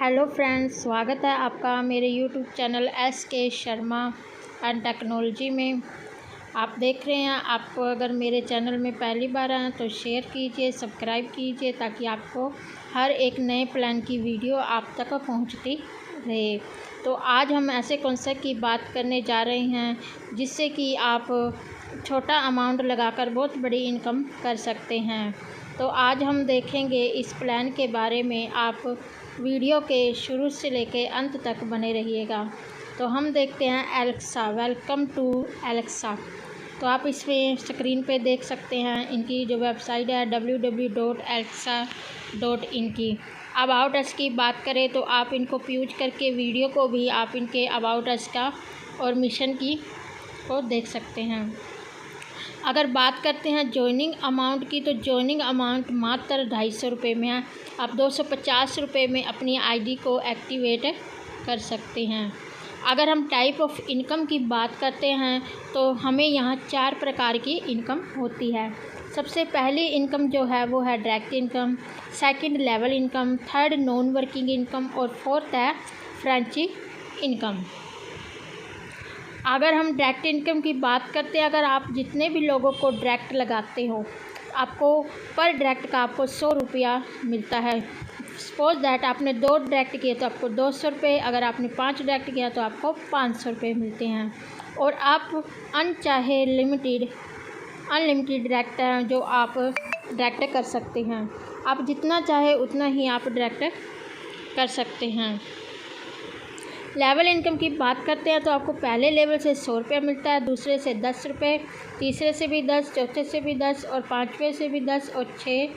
Hello friends, स्वागत है आपका मेरे YouTube channel SK Sharma and technology में। आप देख रहे हैं। आपको अगर मेरे चैनल में पहली बार आए तो शेयर कीजिए, सब्सक्राइब कीजिए ताकि आपको हर एक नए प्लान की वीडियो आप तक पहुंचती रहे। तो आज हम ऐसे कॉन्सेप्ट की बात करने जा रहे हैं जिससे कि आप छोटा अमाउंट लगाकर बहुत बड़ी इनकम कर सकते हैं। तो आज हम देखेंगे इस प्लान के बारे में। आप वीडियो के शुरू से लेके अंत तक बने रहिएगा। तो हम देखते हैं एलेक्सा। Welcome to Alexa. तो आप इसमें स्क्रीन पे देख सकते हैं इनकी जो वेबसाइट है www.alexa.in की। अबाउट अस की बात करें तो आप इनको यूज करके वीडियो को भी आप इनके अबाउट अस का और मिशन की को देख सकते हैं। अगर बात करते हैं जॉइनिंग अमाउंट की, तो जॉइनिंग अमाउंट मात्र 250 रुपये में है। आप 250 रुपये में अपनी आईडी को एक्टिवेट कर सकते हैं। अगर हम टाइप ऑफ इनकम की बात करते हैं तो हमें यहाँ 4 प्रकार की इनकम होती है। सबसे पहली इनकम जो है वो है direct income, second level income, third non working income और फोर्थ है फ्रेंची इनकम। अगर हम डायरेक्ट इनकम की बात करते हैं, अगर आप जितने भी लोगों को डायरेक्ट लगाते हो, आपको पर डायरेक्ट का आपको 100 रुपया मिलता है। सपोज दैट आपने 2 डायरेक्ट किए तो आपको 200 रुपये, अगर आपने 5 डायरेक्ट किया तो आपको 500 रुपये मिलते हैं। और आप अनचाहे अनलिमिटेड डायरेक्ट हैं जो आप डायरेक्ट कर सकते हैं। आप जितना चाहे उतना ही आप डायरेक्ट कर सकते हैं। लेवल इनकम की बात करते हैं तो आपको पहले लेवल से 100 रुपये मिलता है, दूसरे से 10 रुपये, तीसरे से भी 10, चौथे से भी 10 और पाँचवें से भी 10 और 6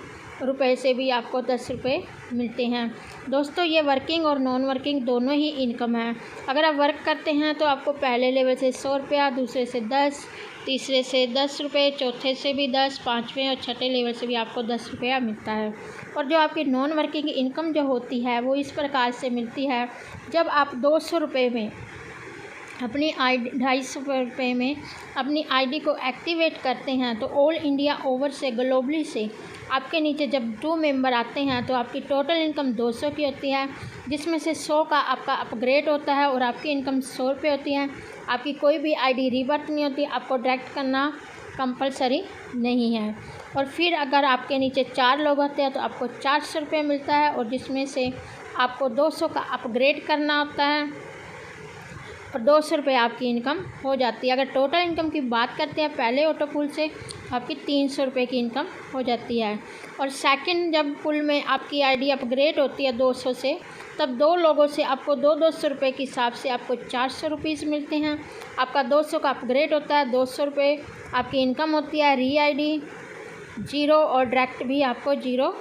रुपये से भी आपको 10 रुपये मिलते हैं। दोस्तों, ये वर्किंग और नॉन वर्किंग दोनों ही इनकम है। अगर आप वर्क करते हैं तो आपको पहले लेवल से 100 रुपया, दूसरे से 10, तीसरे से 10 रुपये, चौथे से भी 10, पाँचवें और छठे लेवल से भी आपको 10 रुपया मिलता है। और जो आपकी नॉन वर्किंग इनकम जो होती है वो इस प्रकार से मिलती है। जब आप 200 रुपये में अपनी आईडी 250 रुपये में अपनी आईडी को एक्टिवेट करते हैं तो ऑल इंडिया ओवर से ग्लोबली से आपके नीचे जब 2 मेंबर आते हैं तो आपकी टोटल इनकम 200 की होती है, जिसमें से 100 का आपका अपग्रेड होता है और आपकी इनकम 100 रुपये होती है। आपकी कोई भी आईडी रीबर्थ नहीं होती, आपको डायरेक्ट करना कंपलसरी नहीं है। और फिर अगर आपके नीचे 4 लोग होते हैं तो आपको 400 रुपये मिलता है, और जिसमें से आपको 200 का अपग्रेड करना होता है और 200 रुपये आपकी इनकम हो जाती है। अगर टोटल इनकम की बात करते हैं पहले ऑटो पुल से आपकी 300 रुपये की इनकम हो जाती है। और सेकंड जब पुल में आपकी आईडी अपग्रेड होती है 200 से, तब 2 लोगों से आपको 200 रुपये के हिसाब से आपको 400 रुपीज़ मिलते हैं। आपका 200 का अपग्रेड होता है, 200 रुपये आपकी इनकम होती है। री आईडी 0 और डायरेक्ट भी आपको 0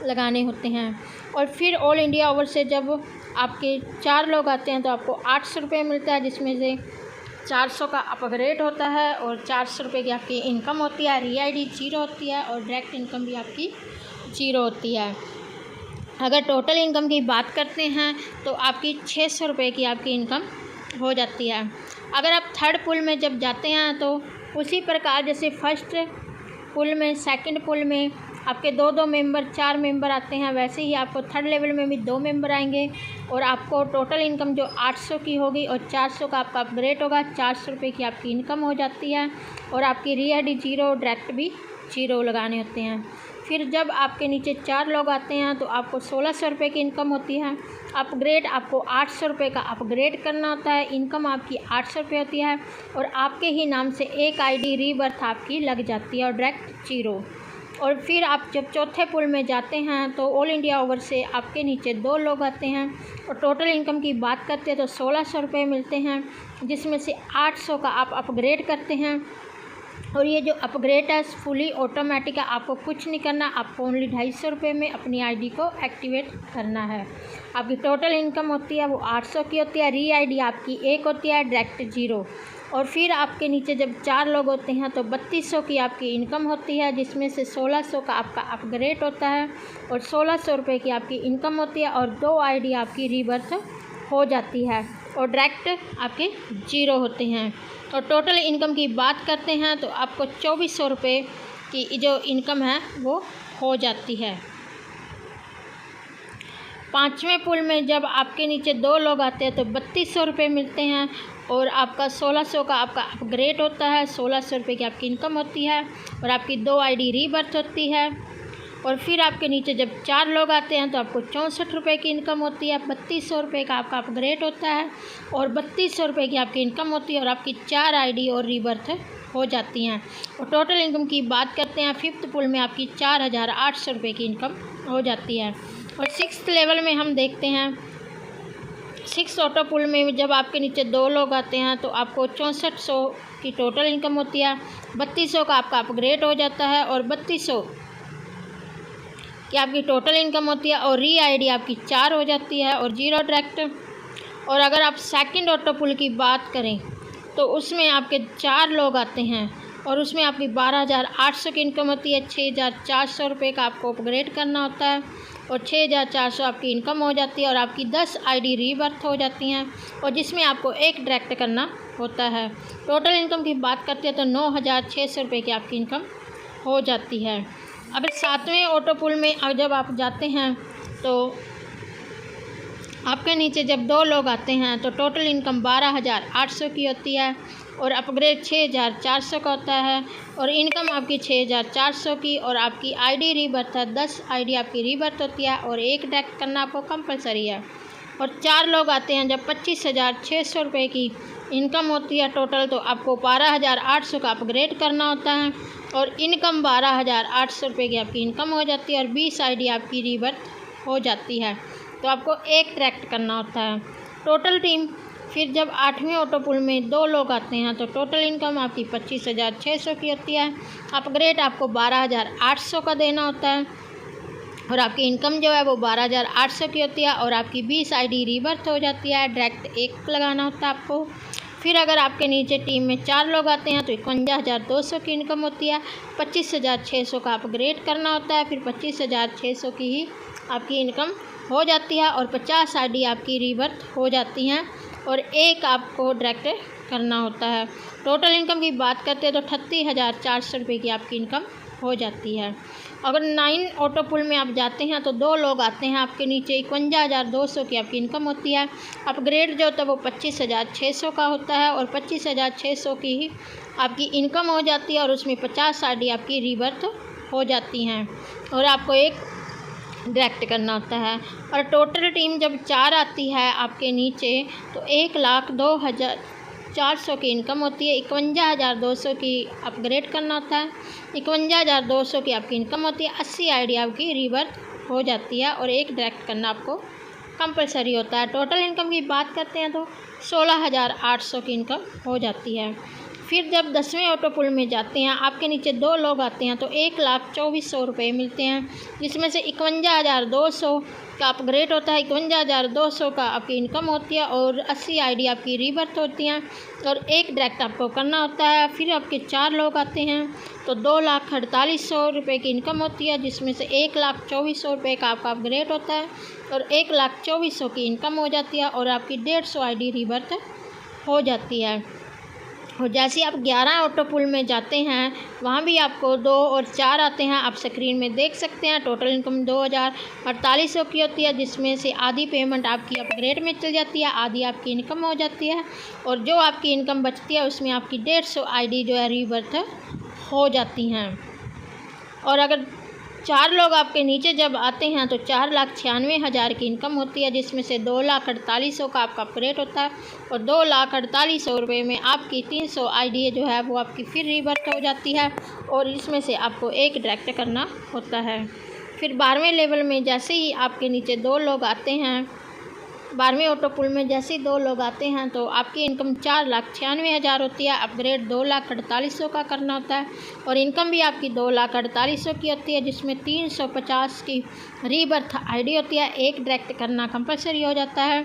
लगाने होते हैं। और फिर ऑल इंडिया ओवर से जब आपके 4 लोग आते हैं तो आपको 800 रुपये मिलता है, जिसमें से 400 का अपग्रेड होता है और 400 रुपये की आपकी इनकम होती है। री आईडी 0 होती है और डायरेक्ट इनकम भी आपकी 0 होती है। अगर टोटल इनकम की बात करते हैं तो आपकी 600 रुपये की आपकी इनकम हो जाती है। अगर आप थर्ड पुल में जब जाते हैं तो उसी प्रकार जैसे फर्स्ट पुल में, सेकंड पुल में आपके 2 मेंबर 4 मेंबर आते हैं, वैसे ही आपको थर्ड लेवल में भी 2 मेंबर आएंगे और आपको टोटल इनकम जो 800 की होगी और 400 का आपका अपग्रेड होगा, 400 रुपये की आपकी इनकम हो जाती है। और आपकी री आईडी 0, डायरेक्ट भी 0 लगाने होते हैं। फिर जब आपके नीचे 4 लोग आते हैं तो आपको 1600 रुपये की इनकम होती है। अपग्रेड आपको 800 रुपये का अपग्रेड करना होता है, इनकम आपकी 800 रुपये होती है। और आपके ही नाम से एक आईडी रीबर्थ आपकी लग जाती है और डायरेक्ट 0। और फिर आप जब चौथे पुल में जाते हैं तो ऑल इंडिया ओवर से आपके नीचे 2 लोग आते हैं और टोटल इनकम की बात करते हैं तो 1600 रुपये मिलते हैं, जिसमें से 800 का आप अपग्रेड करते हैं। और ये जो अपग्रेड है फुली ऑटोमेटिक है, आपको कुछ नहीं करना, आपको ओनली 250 रुपये में अपनी आईडी को एक्टिवेट करना है। आपकी टोटल इनकम होती है वो 800 की होती है। री आईडी आपकी 1 होती है, डायरेक्ट 0। और फिर आपके नीचे जब 4 लोग होते हैं तो 3200 की आपकी इनकम होती है, जिसमें से 1600 का आपका अपग्रेड होता है और 1600 रुपये की आपकी इनकम होती है और 2 आईडी आपकी रीबर्थ हो जाती है और डायरेक्ट आपके 0 होते हैं। और टोटल इनकम की बात करते हैं तो आपको 2400 रुपये की जो इनकम है वो हो जाती है। 5वें पुल में जब आपके नीचे 2 लोग आते हैं तो 3200 रुपये मिलते हैं और आपका 1600 का आपका अपग्रेड होता है। 1600 रुपये की आपकी इनकम होती है और आपकी 2 आईडी रीबर्थ होती है। और फिर आपके नीचे जब 4 लोग आते हैं तो आपको 64 रुपये की इनकम होती है। 3200 रुपये का आपका अपग्रेड होता है और 3200 रुपये की आपकी इनकम होती है और आपकी 4 आईडी और रीबर्थ हो जाती हैं। और टोटल इनकम की बात करते हैं, 5th पुल में आपकी 4800 रुपये की इनकम हो जाती है। और 6th लेवल में हम देखते हैं, 6 ऑटो पुल में जब आपके नीचे 2 लोग आते हैं तो आपको 6400 की टोटल इनकम होती है। 3200 का आपका अपग्रेड हो जाता है और 3200 की आपकी टोटल इनकम होती है और री आईडी आपकी 4 हो जाती है और 0 डायरेक्ट। और अगर आप सेकंड ऑटो पुल की बात करें तो उसमें आपके 4 लोग आते हैं और उसमें आपकी 12800 की इनकम होती है। 6400 रुपये का आपको अपग्रेड करना होता है और 6400 आपकी इनकम हो जाती है और आपकी 10 आईडी रीबर्थ हो जाती हैं और जिसमें आपको एक डायरेक्ट करना होता है। टोटल इनकम की बात करते हैं तो 9600 रुपये की आपकी इनकम हो जाती है। अब 7वें ऑटो पुल में जब आप जाते हैं तो आपके नीचे जब 2 लोग आते हैं तो टोटल इनकम 12800 की होती है और अपग्रेड 6400 का होता है और इनकम आपकी 6400 की और आपकी आईडी रीबर्थ है। 10 आईडी आपकी रीबर्थ होती है और एक डायरेक्ट करना आपको कंपलसरी है। और 4 लोग आते हैं जब 25,600 रुपये की इनकम होती है टोटल, तो आपको 12,800 का अपग्रेड करना होता है और इनकम 12,800 रुपये की आपकी इनकम हो जाती है और 20 आईडी आपकी रीबर्थ हो जाती है। तो आपको एक ट्रैक्ट करना होता है। टोटल टीम फिर जब 8वें ऑटो पुल में 2 लोग आते हैं तो टोटल इनकम आपकी 25,600 की होती है। अपग्रेड आपको 12,800 का देना होता है और आपकी इनकम जो है वो 12,800 की होती है और आपकी 20 आईडी रीबर्थ हो जाती है। डायरेक्ट एक लगाना होता है आपको। फिर अगर आपके नीचे टीम में 4 लोग आते हैं तो 51,200 की इनकम होती है। 25,600 का अपग्रेड करना होता है, फिर 25,600 की ही आपकी इनकम हो जाती है और 50 आईडी आपकी रीबर्थ हो जाती हैं और एक आपको डायरेक्ट करना होता है। टोटल इनकम की बात करते हैं तो 38,400 रुपये की आपकी इनकम हो जाती है। अगर 9 ऑटो पुल में आप जाते हैं तो 2 लोग आते हैं आपके नीचे, 51,200 की आपकी इनकम होती है। अपग्रेड जो होता है वो 25,600 का होता है और 25,600 की ही आपकी इनकम हो जाती है और उसमें 50 आईडी आपकी रीबर्थ हो जाती हैं और आपको एक डायरेक्ट करना होता है। और टोटल टीम जब 4 आती है आपके नीचे तो 1,02,400 की इनकम होती है। 51,200 की अपग्रेड करना होता है। 51,200 की आपकी इनकम होती है। 80 आईडी आपकी रीबर्थ हो जाती है और एक डायरेक्ट करना आपको कंपलसरी होता है। टोटल इनकम की बात करते हैं तो 16,800 की इनकम हो जाती है। फिर जब 10वें ऑटो पुल में जाते हैं आपके नीचे 2 लोग आते हैं तो 1,24,000 रुपये मिलते हैं, जिसमें से 51,200 का अपग्रेड होता है। 51,200 का आपकी इनकम होती है और 80 आईडी आपकी रीबर्थ होती हैं और एक डायरेक्ट आपको करना होता है। फिर आपके 4 लोग आते हैं तो 2,48,000 रुपये की इनकम होती है, जिसमें से 1,24,000 रुपये का आपका अपग्रेड होता है और 1,24,000 की इनकम हो जाती है और आपकी 150 आईडी रीबर्थ हो जाती है। और जैसे आप 11 ऑटो पुल में जाते हैं वहाँ भी आपको 2 और 4 आते हैं, आप स्क्रीन में देख सकते हैं। टोटल इनकम 2,4800 की होती है, जिसमें से आधी पेमेंट आपकी अपग्रेड में चल जाती है, आधी आपकी इनकम हो जाती है और जो आपकी इनकम बचती है उसमें आपकी 150 आईडी जो है रीबर्थ हो जाती हैं। और अगर 4 लोग आपके नीचे जब आते हैं तो 4,96,000 की इनकम होती है, जिसमें से 2,48,000 का आपका अपग्रेड होता है और 2,48,000 रुपये में आपकी 300 आईडी जो है वो आपकी फिर रीबर्थ हो जाती है और इसमें से आपको एक डायरेक्ट करना होता है। फिर 12वें लेवल में जैसे ही आपके नीचे 2 लोग आते हैं, 12वें ऑटो पुल में जैसे ही 2 लोग आते हैं तो आपकी इनकम 4,96,000 होती है। अपग्रेड 2,48,000 का करना होता है और इनकम भी आपकी 2,48,000 की होती है, जिसमें 350 की रीबर्थ आईडी होती है। एक डायरेक्ट करना कंपलसरी हो जाता है।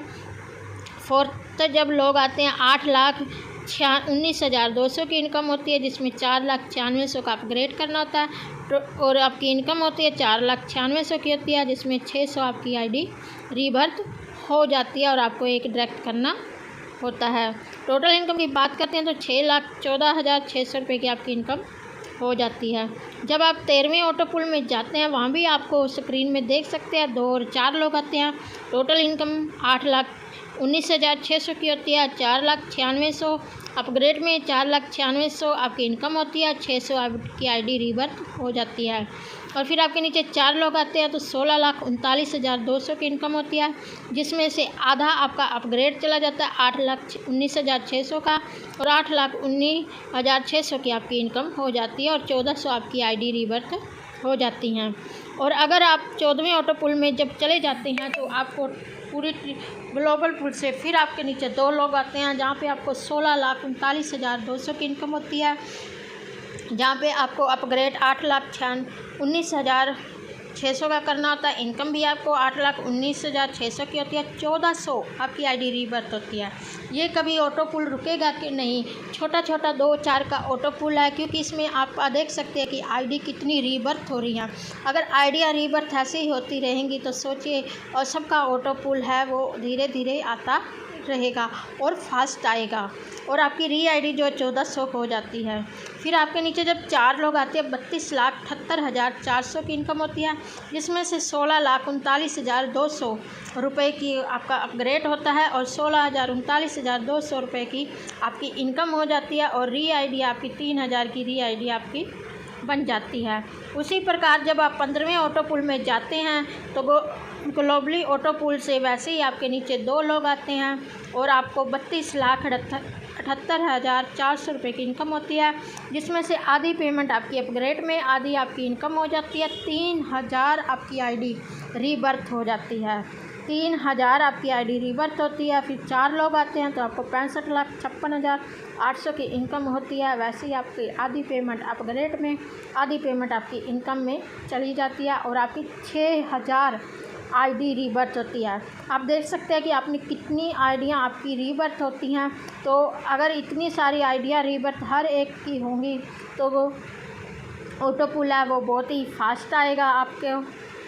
4th जब लोग आते हैं 8,19,200 की इनकम होती है, जिसमें 4,96,000 का अपग्रेड करना होता है और आपकी इनकम होती है 4,96,000 की होती है, जिसमें 600 आपकी आईडी रीबर्थ हो जाती है और आपको एक डायरेक्ट करना होता है। टोटल इनकम की बात करते हैं तो 6,14,600 रुपये की आपकी इनकम हो जाती है। जब आप 13वें ऑटो पुल में जाते हैं वहाँ भी आपको स्क्रीन में देख सकते हैं 2 और 4 लोग आते हैं। टोटल इनकम 8,19,600 की होती है। 4,96,100 अपग्रेड में 4,96,100 आपकी इनकम होती है। 600 आपकी आईडी रीबर्थ हो जाती है। और फिर आपके नीचे 4 लोग आते हैं तो 16,39,200 की इनकम होती है, जिसमें से आधा आपका अपग्रेड चला जाता है 8,19,600 का, और 8,19,600 की आपकी इनकम हो जाती है, और 1,400 आपकी आईडी रीबर्थ हो जाती हैं। और अगर आप 14वें ऑटो पुल में जब चले जाते हैं तो आपको पूरी ग्लोबल पुल से फिर आपके नीचे 2 लोग आते हैं, जहाँ पे आपको 16,39,200 की इनकम होती है, जहाँ पे आपको अपग्रेड 8,19,600 का करना होता है। इनकम भी आपको 8,19,600 की होती है। 1,400 आपकी आईडी रीबर्थ होती है। ये कभी ऑटो पुल रुकेगा कि नहीं, छोटा छोटा 2-4 का ऑटो पुल है, क्योंकि इसमें आप देख सकते हैं कि आईडी कितनी रीबर्थ हो रही है। अगर आईडिया रीबर्थ ऐसे ही होती रहेंगी तो सोचिए, और सबका ऑटो पुल है वो धीरे धीरे आता रहेगा और फास्ट आएगा, और आपकी री आईडी जो 1,400 हो जाती है। फिर आपके नीचे जब 4 लोग आते हैं 32,78,400 की इनकम होती है, जिसमें से 16,39,200 रुपये की आपका अपग्रेड होता है, और 16,39,200 रुपये की आपकी इनकम हो जाती है, और री आईडी आपकी 3,000 की री आईडी आपकी बन जाती है। उसी प्रकार जब आप 15वें ऑटो पुल में जाते हैं तो ग्लोबली ऑटो पुल से वैसे ही आपके नीचे 2 लोग आते हैं, और आपको 32,78,400 रुपये की इनकम होती है, जिसमें से आधी पेमेंट आपकी अपग्रेड में, आधी आपकी इनकम हो जाती है। 3,000 आपकी आईडी रीबर्थ हो जाती है। 3,000 आपकी आईडी रीबर्थ होती है। फिर 4 लोग आते हैं तो आपको 65,56,800 की इनकम होती है। वैसे ही आपकी आधी पेमेंट अपग्रेड में, आधी पेमेंट आपकी इनकम में चली जाती है, और आपकी 6,000 आईडी रीबर्थ होती है। आप देख सकते हैं कि आपने कितनी आईडियाँ आपकी रीबर्थ होती हैं। तो अगर इतनी सारी आईडियाँ रीबर्थ हर एक की होंगी तो वो ऑटो पुल है वो बहुत ही फास्ट आएगा आपके।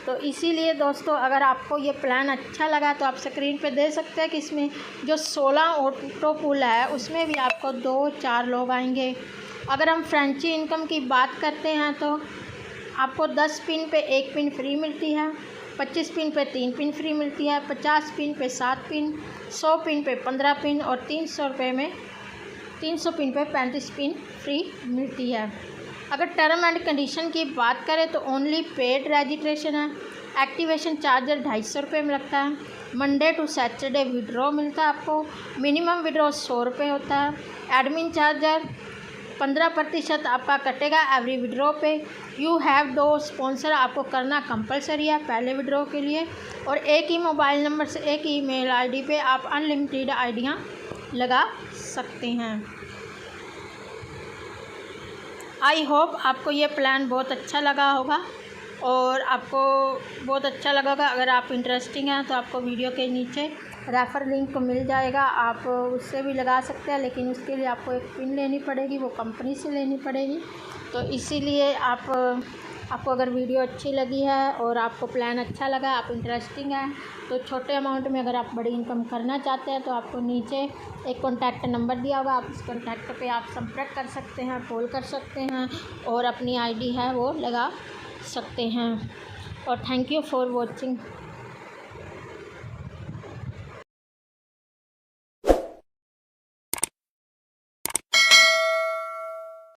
तो इसीलिए दोस्तों, अगर आपको ये प्लान अच्छा लगा तो आप स्क्रीन पे दे सकते हैं कि इसमें जो 16 ऑटो पुल है उसमें भी आपको 2-4 लोग आएंगे। अगर हम फ्रेंची इनकम की बात करते हैं तो आपको 10 पिन पे 1 पिन फ्री मिलती है, 25 पिन पे 3 पिन फ्री मिलती है, 50 पिन पे 7 पिन, 100 पिन पे 15 पिन, और 300 पिन पे 35 पिन फ्री मिलती है। अगर टर्म एंड कंडीशन की बात करें तो ओनली पेड रजिस्ट्रेशन है। एक्टिवेशन चार्जर 250 रुपये में लगता है। मंडे टू सैटरडे विड्रॉ मिलता है आपको। मिनिमम विड्रॉ 100 रुपये होता है। एडमिन चार्जर 15% आपका कटेगा एवरी विड्रॉ पे। यू हैव डो स्पॉन्सर आपको करना कंपलसरी है पहले विड्रॉ के लिए, और एक ही मोबाइल नंबर से एक ही ईमेल आईडी पे आप अनलिमिटेड आईडियाँ लगा सकते हैं। आई होप आपको ये प्लान बहुत अच्छा लगा होगा, और आपको बहुत अच्छा लगा होगा। अगर आप इंटरेस्टिंग हैं तो आपको वीडियो के नीचे रेफ़र लिंक मिल जाएगा, आप उससे भी लगा सकते हैं, लेकिन उसके लिए आपको एक पिन लेनी पड़ेगी, वो कंपनी से लेनी पड़ेगी। तो इसीलिए आपको अगर वीडियो अच्छी लगी है और आपको प्लान अच्छा लगा, आप इंटरेस्टिंग है, तो छोटे अमाउंट में अगर आप बड़ी इनकम करना चाहते हैं तो आपको नीचे एक कॉन्टैक्ट नंबर दिया होगा, आप उस कॉन्टैक्ट पे आप संपर्क कर सकते हैं, कॉल कर सकते हैं, और अपनी आईडी है वो लगा सकते हैं। और थैंक यू फॉर वॉचिंग।